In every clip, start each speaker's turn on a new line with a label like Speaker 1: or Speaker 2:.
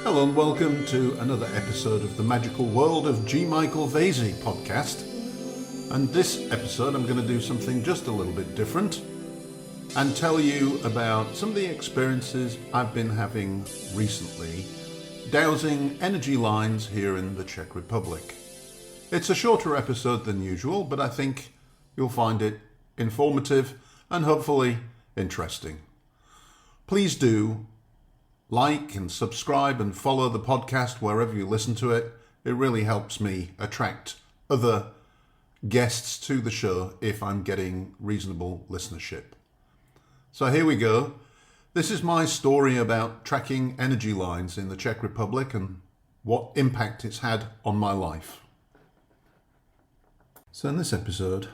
Speaker 1: Hello and welcome to another episode of the Magical World of G. Michael Vasey podcast. And this episode I'm going to do something just a little bit different and tell you about some of the experiences I've been having recently dowsing energy lines here in the Czech Republic. It's a shorter episode than usual, but I think you'll find it informative and hopefully interesting. Please do like and subscribe and follow the podcast wherever you listen to it. It really helps me attract other guests to the show if I'm getting reasonable listenership. So here we go. This is my story about tracking energy lines in the Czech Republic and what impact it's had on my life. So in this episode,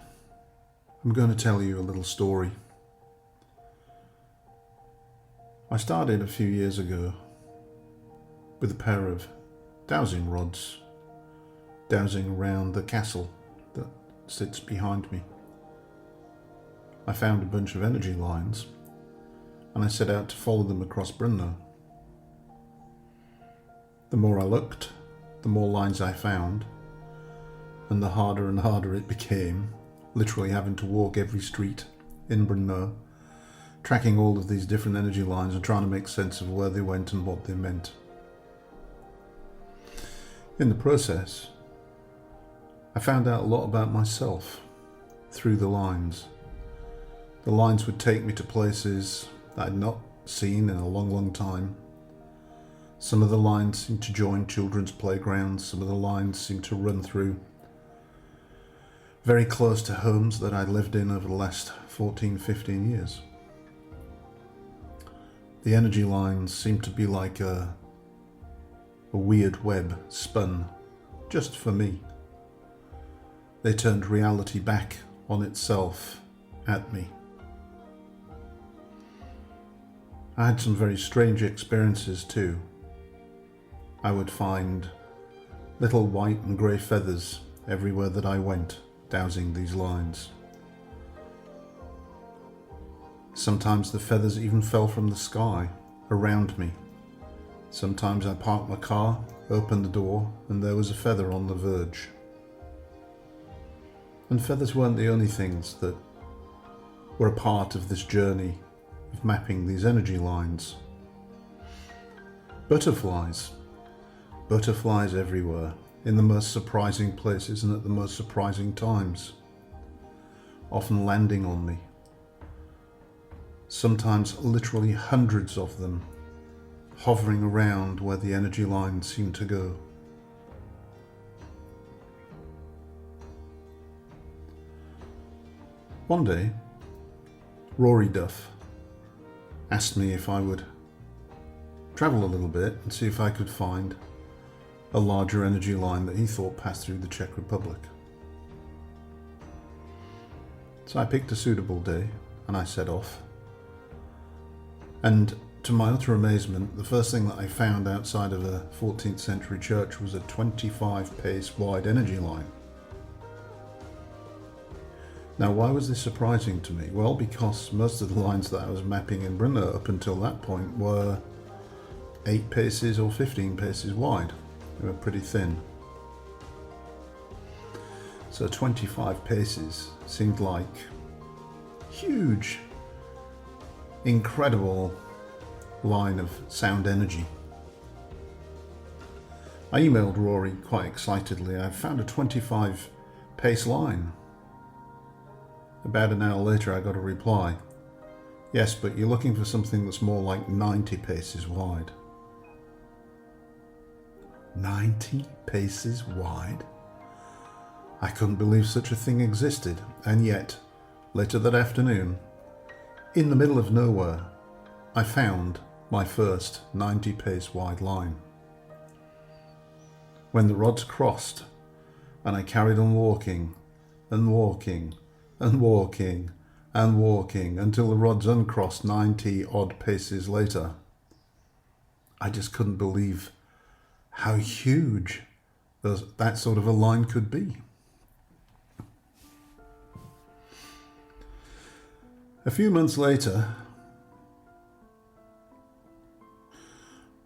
Speaker 1: I'm going to tell you a little story. I started a few years ago with a pair of dowsing rods, dowsing around the castle that sits behind me. I found a bunch of energy lines and I set out to follow them across Brno. The more I looked, the more lines I found, and the harder and harder it became, literally having to walk every street in Brno, tracking all of these different energy lines and trying to make sense of where they went and what they meant. In the process, I found out a lot about myself through the lines. The lines would take me to places that I'd not seen in a long, long time. Some of the lines seemed to join children's playgrounds. Some of the lines seemed to run through very close to homes that I'd lived in over the last 14, 15 years. The energy lines seemed to be like a Wyrd Web spun just for me. They turned reality back on itself at me. I had some very strange experiences too. I would find little white and grey feathers everywhere that I went, dowsing these lines. Sometimes the feathers even fell from the sky around me. Sometimes I parked my car, opened the door, and there was a feather on the verge. And feathers weren't the only things that were a part of this journey of mapping these energy lines. Butterflies everywhere, in the most surprising places and at the most surprising times, often landing on me. Sometimes literally hundreds of them hovering around where the energy lines seem to go. One day, Rory Duff asked me if I would travel a little bit and see if I could find a larger energy line that he thought passed through the Czech Republic. So I picked a suitable day and I set off. And to my utter amazement, the first thing that I found outside of a 14th century church was a 25 pace wide energy line. Now, why was this surprising to me? Well, because most of the lines that I was mapping in Brno up until that point were 8 paces or 15 paces wide. They were pretty thin. So 25 paces seemed like huge, incredible line of sound energy. I emailed Rory quite excitedly. I found a 25 pace line. About an hour later I got a reply. Yes, but you're looking for something that's more like 90 paces wide. 90 paces wide? I couldn't believe such a thing existed, and yet, later that afternoon, in the middle of nowhere, I found my first 90 pace wide line. When the rods crossed, and I carried on walking, and walking, and walking, and walking, until the rods uncrossed 90 odd paces later, I just couldn't believe how huge that sort of a line could be. A few months later,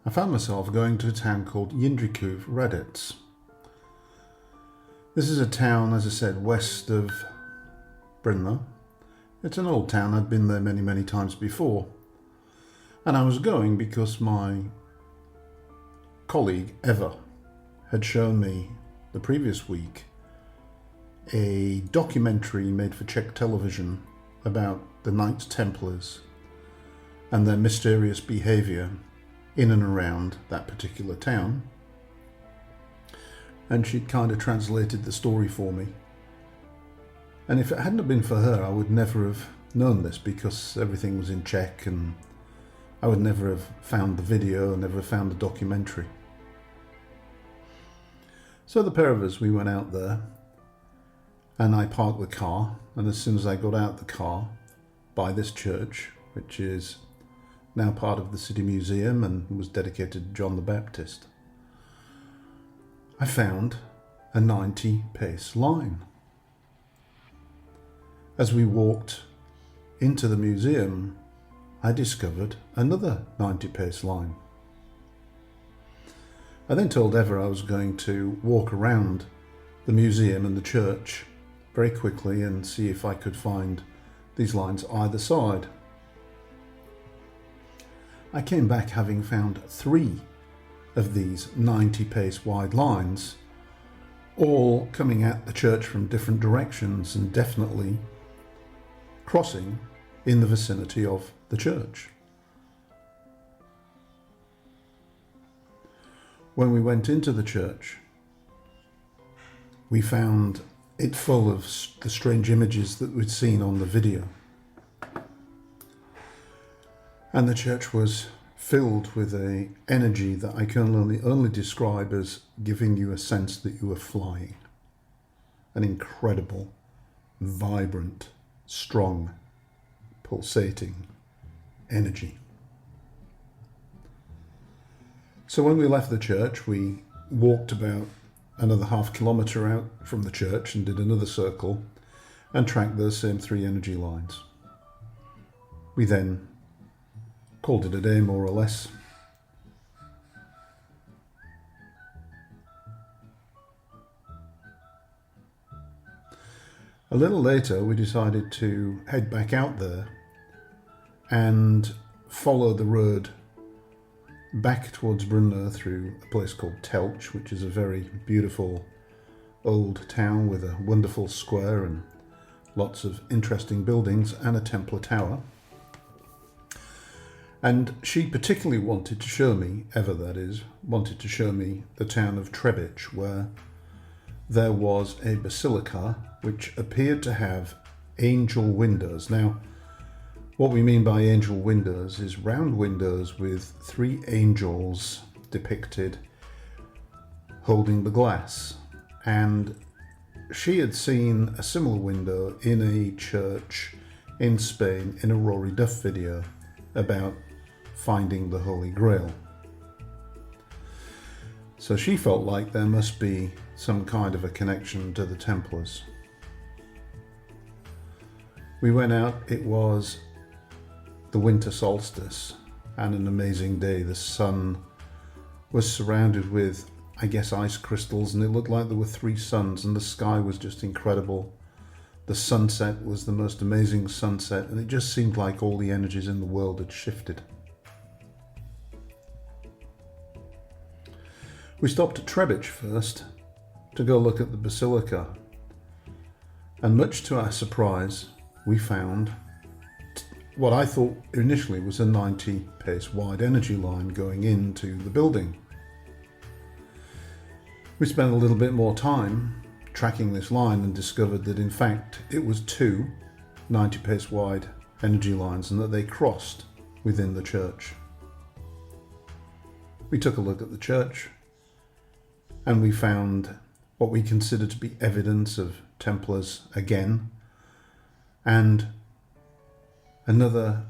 Speaker 1: I found myself going to a town called Yindriku for Reddits. This is a town, as I said, west of Brno. It's an old town. I'd been there many, many times before. And I was going because my colleague, Eva, had shown me the previous week a documentary made for Czech television about the Knights Templars and their mysterious behaviour in and around that particular town. And she'd kind of translated the story for me. And if it hadn't have been for her, I would never have known this, because everything was in Czech and I would never have found the video, never have found the documentary. So the pair of us, we went out there and I parked the car, and as soon as I got out the car by this church, which is now part of the City Museum and was dedicated to John the Baptist, I found a 90-pace line. As we walked into the museum, I discovered another 90-pace line. I then told Eva I was going to walk around the museum and the church very quickly and see if I could find these lines either side. I came back having found 3 of these 90-pace wide lines, all coming at the church from different directions and definitely crossing in the vicinity of the church. When we went into the church, we found it full of the strange images that we'd seen on the video. And the church was filled with an energy that I can only describe as giving you a sense that you were flying. An incredible, vibrant, strong, pulsating energy. So when we left the church, we walked about another half kilometre out from the church and did another circle and tracked those same 3 energy lines. We then called it a day, more or less. A little later, we decided to head back out there and follow the road back towards Brno through a place called Telch, which is a very beautiful old town with a wonderful square and lots of interesting buildings and a Templar tower. And she particularly wanted to show me, Eva that is, wanted to show me the town of Trebich, where there was a basilica which appeared to have angel windows. Now, what we mean by angel windows is round windows with 3 angels depicted holding the glass. And she had seen a similar window in a church in Spain in a Rory Duff video about finding the Holy Grail. So she felt like there must be some kind of a connection to the Templars. We went out, it was the winter solstice and an amazing day. The sun was surrounded with, I guess, ice crystals, and it looked like there were 3 suns, and the sky was just incredible. The sunset was the most amazing sunset, and it just seemed like all the energies in the world had shifted. We stopped at Trebich first to go look at the basilica, and much to our surprise, we found what I thought initially was a 90-pace wide energy line going into the building. We spent a little bit more time tracking this line and discovered that in fact it was 2 90-pace wide energy lines and that they crossed within the church. We took a look at the church and we found what we considered to be evidence of Templars again, and another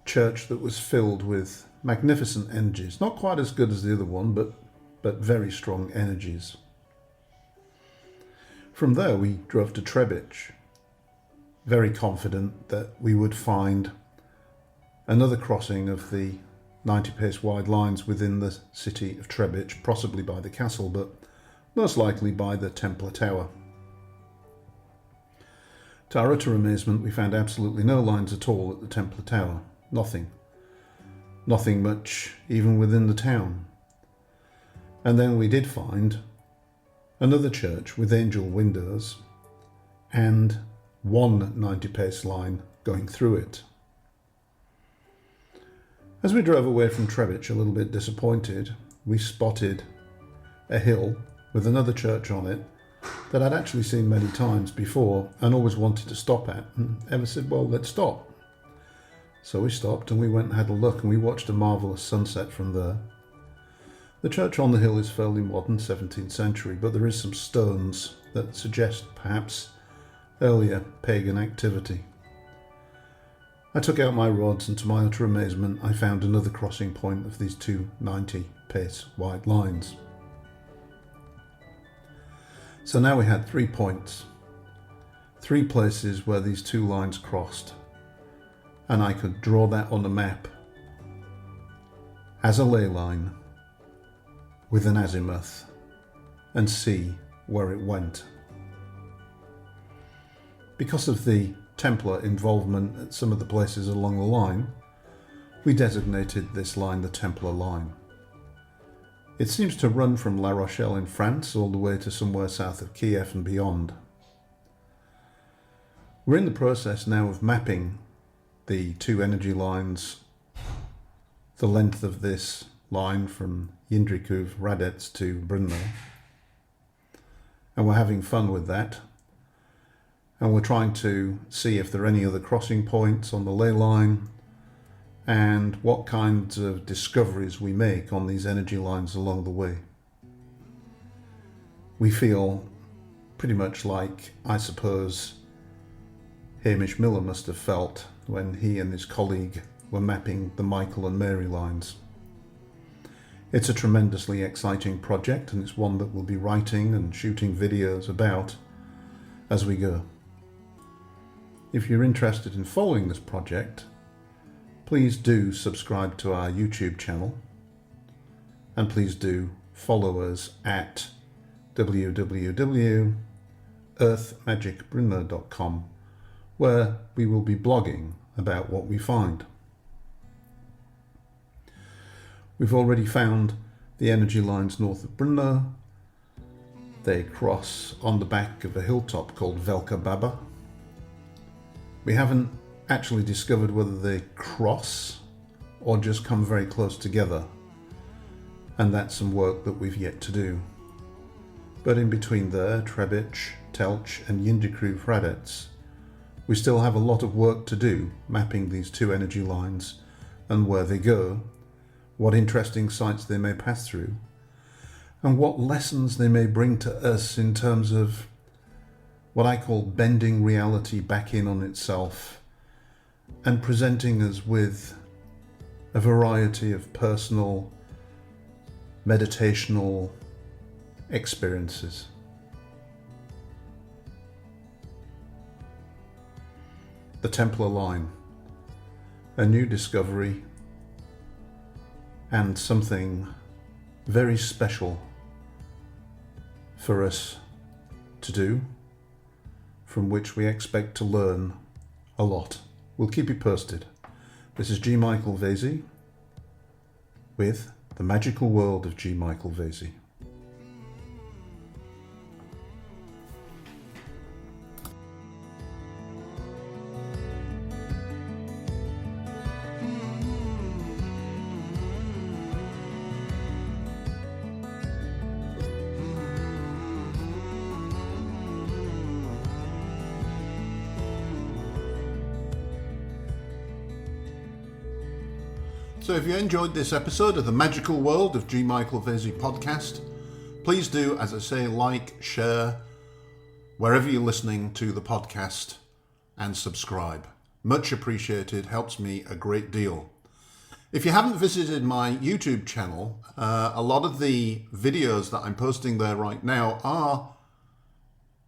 Speaker 1: church that was filled with magnificent energies, not quite as good as the other one, but very strong energies. From there we drove to Trebich, very confident that we would find another crossing of the 90 pace wide lines within the city of Trebich, possibly by the castle, but most likely by the Templar tower. To our utter amazement, we found absolutely no lines at all at the Templar tower. Nothing. Nothing much even within the town. And then we did find another church with angel windows and one 90 pace line going through it. As we drove away from Trebich, a little bit disappointed, we spotted a hill with another church on it that I'd actually seen many times before and always wanted to stop at. And Emma said, well, let's stop. So we stopped and we went and had a look, and we watched a marvellous sunset from there. The church on the hill is fairly modern, 17th century, but there is some stones that suggest perhaps earlier pagan activity. I took out my rods, and to my utter amazement I found another crossing point of these two 90 pace wide lines. So now we had 3 points, 3 places where these two lines crossed, and I could draw that on a map as a ley line with an azimuth and see where it went. Because of the Templar involvement at some of the places along the line, we designated this line the Templar line. It seems to run from La Rochelle in France all the way to somewhere south of Kiev and beyond. We're in the process now of mapping the two energy lines, the length of this line from Yindriku, Radec to Brno, and we're having fun with that. And we're trying to see if there are any other crossing points on the ley line and what kinds of discoveries we make on these energy lines along the way. We feel pretty much like, I suppose, Hamish Miller must have felt when he and his colleague were mapping the Michael and Mary lines. It's a tremendously exciting project, and it's one that we'll be writing and shooting videos about as we go. If you're interested in following this project, please do subscribe to our YouTube channel, and please do follow us at www.earthmagicbrno.com, where we will be blogging about what we find. We've already found the energy lines north of Brno. They cross on the back of a hilltop called Velka Baba. We haven't actually discovered whether they cross or just come very close together, and that's some work that we've yet to do. But in between there, Trebich, Telch and Yindriku Radec, we still have a lot of work to do mapping these two energy lines and where they go, what interesting sites they may pass through, and what lessons they may bring to us in terms of what I call bending reality back in on itself and presenting us with a variety of personal, meditational experiences. The Templar line, a new discovery and something very special for us to do, from which we expect to learn a lot. We'll keep you posted. This is G. Michael Vasey with The Magical World of G. Michael Vasey. So if you enjoyed this episode of the Magical World of G. Michael Vasey podcast, please do, as I say, like, share, wherever you're listening to the podcast, and subscribe. Much appreciated, helps me a great deal. If you haven't visited my YouTube channel, a lot of the videos that I'm posting there right now are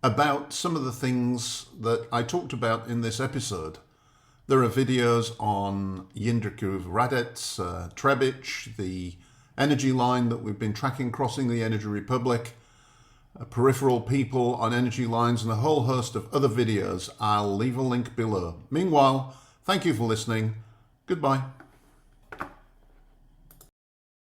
Speaker 1: about some of the things that I talked about in this episode. There are videos on Yindriku, Trebich, the energy line that we've been tracking crossing the Energy Republic, peripheral people on energy lines, and a whole host of other videos. I'll leave a link below. Meanwhile, thank you for listening. Goodbye.